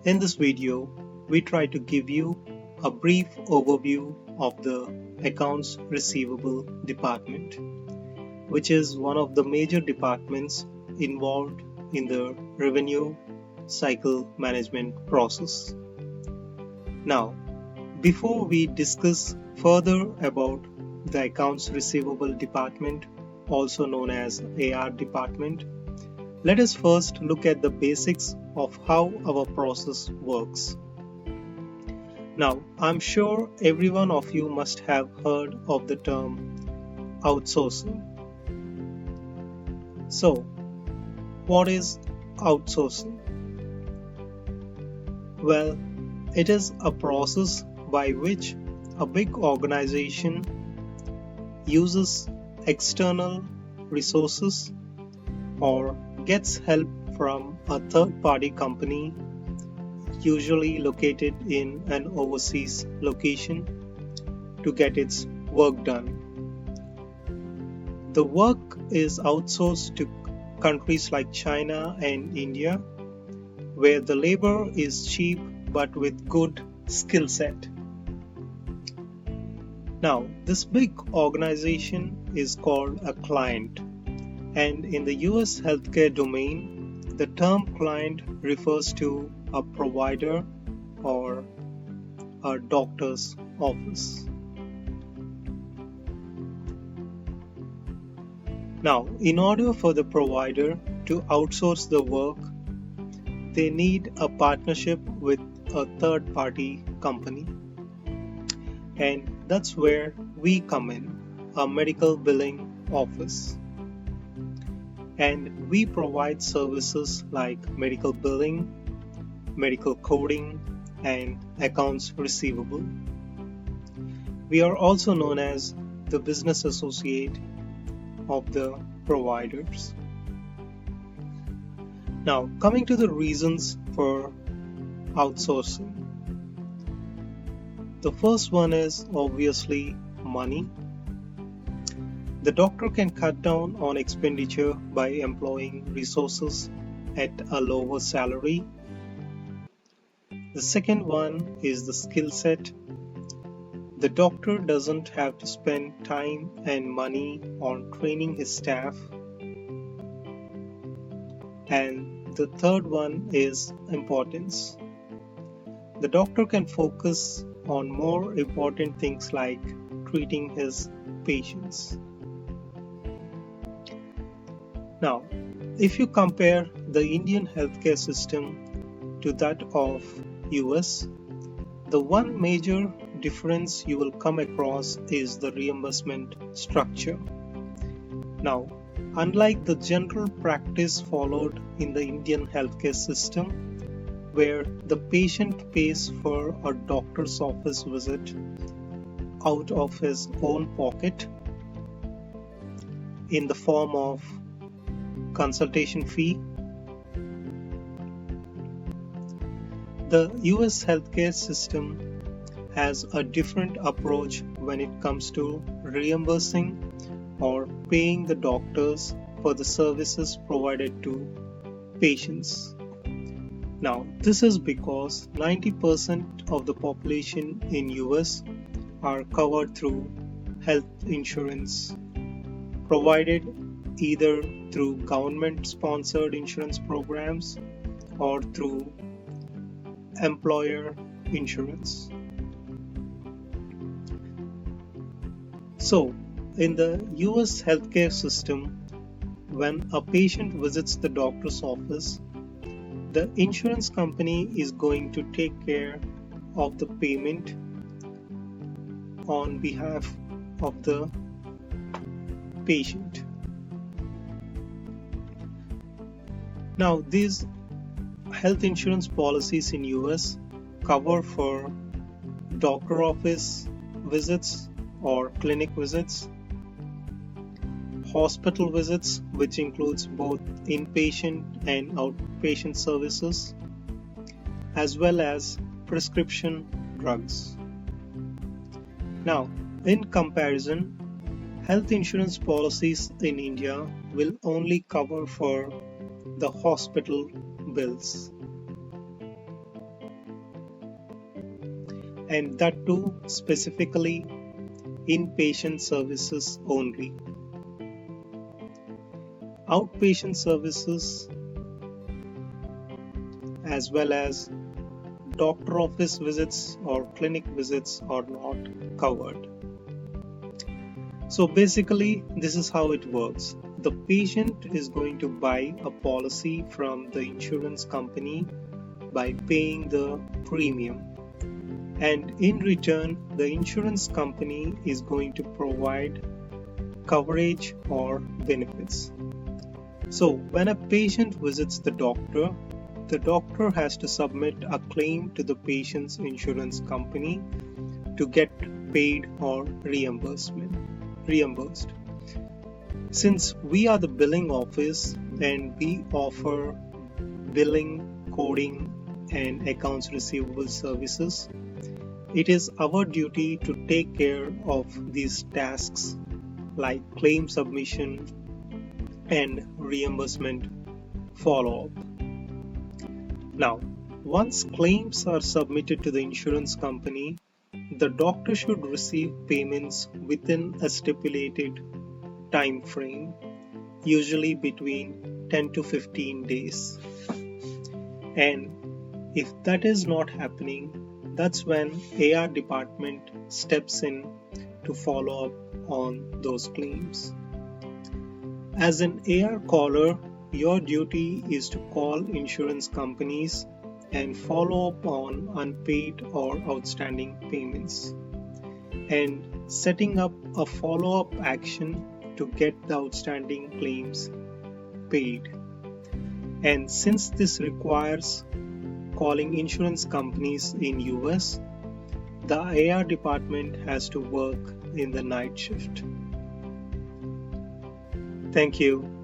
In this video, we try to give you a brief overview of the Accounts Receivable department, which is one of the major departments involved in the revenue cycle management process. Now, before we discuss further about the Accounts Receivable department, also known as AR department, let us first look at the basics of how our process works. Now, I'm sure every one of you must have heard of the term outsourcing. So, what is outsourcing? Well, it is a process by which a big organization uses external resources or gets help from a third-party company, usually located in an overseas location, to get its work done. The work is outsourced to countries like China and India, where the labor is cheap but with good skill set. Now, this big organization is called a client, and in the US healthcare domain, the term client refers to a provider or a doctor's office. Now, in order for the provider to outsource the work, they need a partnership with a third-party company. And that's where we come in, a medical billing office. And we provide services like medical billing, medical coding, and accounts receivable. We are also known as the business associate of the providers. Now, coming to the reasons for outsourcing. The first one is obviously money. The doctor can cut down on expenditure by employing resources at a lower salary. The second one is the skill set. The doctor doesn't have to spend time and money on training his staff. And the third one is importance. The doctor can focus on more important things like treating his patients. Now, if you compare the Indian healthcare system to that of US, the one major difference you will come across is the reimbursement structure. Now, unlike the general practice followed in the Indian healthcare system, where the patient pays for a doctor's office visit out of his own pocket in the form of consultation fee, the US healthcare system has a different approach when it comes to reimbursing or paying the doctors for the services provided to patients. Now, this is because 90% of the population in US are covered through health insurance, provided either through government-sponsored insurance programs or through employer insurance. So, in the US healthcare system, when a patient visits the doctor's office, the insurance company is going to take care of the payment on behalf of the patient. Now, these health insurance policies in US cover for doctor office visits or clinic visits, hospital visits, which includes both inpatient and outpatient services, as well as prescription drugs. Now, in comparison, health insurance policies in India will only cover for the hospital bills. and that too specifically inpatient services only. Outpatient services as well as doctor office visits or clinic visits are not covered. So basically, this is how it works. The patient is going to buy a policy from the insurance company by paying the premium, and in return, the insurance company is going to provide coverage or benefits. So when a patient visits the doctor has to submit a claim to the patient's insurance company to get paid or reimbursed. Since we are the billing office and we offer billing, coding, and accounts receivable services, it is our duty to take care of these tasks like claim submission and reimbursement follow-up. Now, once claims are submitted to the insurance company, the doctor should receive payments within a stipulated time frame, usually between 10 to 15 days. And if that is not happening, that's when AR department steps in to follow up on those claims. As an AR caller, your duty is to call insurance companies and follow up on unpaid or outstanding payments, and setting up a follow-up action to get the outstanding claims paid. And since this requires calling insurance companies in US, the AR department has to work in the night shift. Thank you.